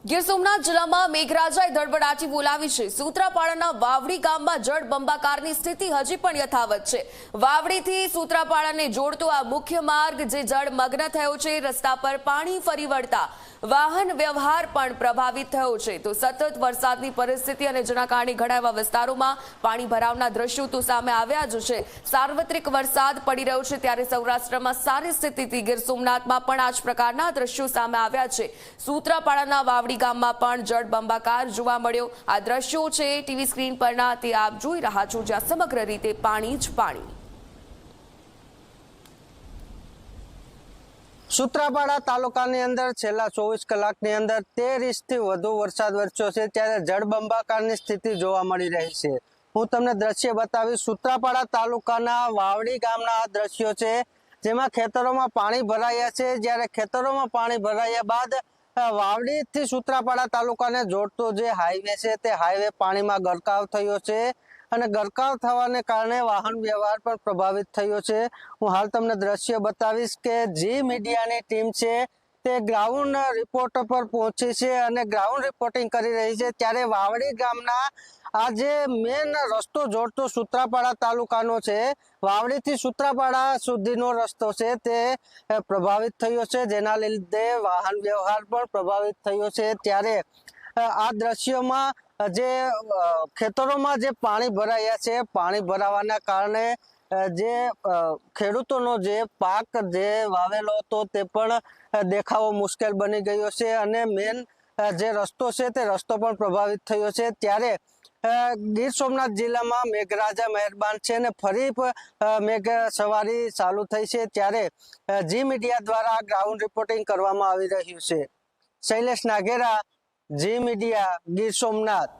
ગીર સોમનાથ જિલ્લામાં મેઘરાજાએ ધડબડાટી બોલાવી છે। સૂત્રાપાડાના વાવડી ગામમાં જળબંબાકારની સ્થિતિ હજી પણ યથાવત છે। વાવડીથી સૂત્રાપાડાને જોડતો આ મુખ્ય માર્ગ જે જળમગ્ન થયો છે। રસ્તા પર પાણી ફરી વળતા વાહન વ્યવહાર પણ પ્રભાવિત થયો છે। તો સતત વરસાદની પરિસ્થિતિ અને જેના કારણે ઘણા એવા વિસ્તારોમાં પાણી ભરાવના દ્રશ્યો તો સામે આવ્યા જ છે। સાર્વત્રિક વરસાદ પડી રહ્યો છે ત્યારે સૌરાષ્ટ્રમાં સારી સ્થિતિથી ગીર સોમનાથમાં પણ આ જ પ્રકારના દ્રશ્યો સામે આવ્યા છે। સૂત્રાપાડાના વાવડી ગામમાં પણ જળબંબાકાર જોવા મળ્યો। આ દ્રશ્યો છે ટીવી સ્ક્રીન પરના તે આપ જોઈ રહ્યા છો, જ્યાં સમગ્ર રીતે પાણી જ પાણી। સૂત્રાપાડા તાલુકાની અંદર છેલ્લા 24 કલાકની અંદર 13 ઇંચથી વધુ વરસાદ વરસ્યો છે ત્યારે જળબંબાકારની સ્થિતિ જોવા મળી રહી છે। હું તમને દ્રશ્ય બતાવીશ। સૂત્રાપાડા તાલુકાના વાવડી ગામના આ દ્રશ્યો છે જેમાં ખેતરોમાં પાણી ભરાયા છે। જ્યારે ખેતરોમાં પાણી ભરાયા બાદ વાવડીથી સૂત્રાપાડા તાલુકાને જોડતો જે હાઈવે છે તે હાઈવે પાણીમાં ગરકાવ થયો છે અને ગરકાવ થવાને કારણે વાહન વ્યવહાર પણ પ્રભાવિત થયો છે। હું હાલ તમને દ્રશ્ય બતાવીશ કે જી મીડિયાની ટીમ છે તે ગ્રાઉન્ડ રિપોર્ટ પર પહોંચી છે અને ગ્રાઉન્ડ રિપોર્ટિંગ કરી રહી છે। ત્યારે વાવડી ગામના આ જે મેન રસ્તો જોડતો સૂત્રાપાડા તાલુકાનો છે, વાવડીથી સૂત્રાપાડા સુધીનો રસ્તો છે તે પ્રભાવિત થયો છે, જેના લીધે વાહન વ્યવહાર પણ પ્રભાવિત થયો છે। ત્યારે આ દ્રશ્યોમાં જે ખેતરોમાં જે પાણી ભરાયા છે, પાણી ભરાવાના કારણે જે ખેડૂતોનો જે પાક જે વાવેલો હતો તે પણ દેખાવો મુશ્કેલ બની ગયો છે અને મેન જે રસ્તો છે તે રસ્તો પણ પ્રભાવિત થયો છે। ત્યારે ગીર સોમનાથ જિલ્લામાં મેઘરાજા મહેરબાન છે અને ફરી મેઘ સવારી ચાલુ થઈ છે। ત્યારે જી મીડિયા દ્વારા ગ્રાઉન્ડ રિપોર્ટિંગ કરવામાં આવી રહ્યું છે। શૈલેષ નાઘેરા, જી મીડિયા, ગીર સોમનાથ।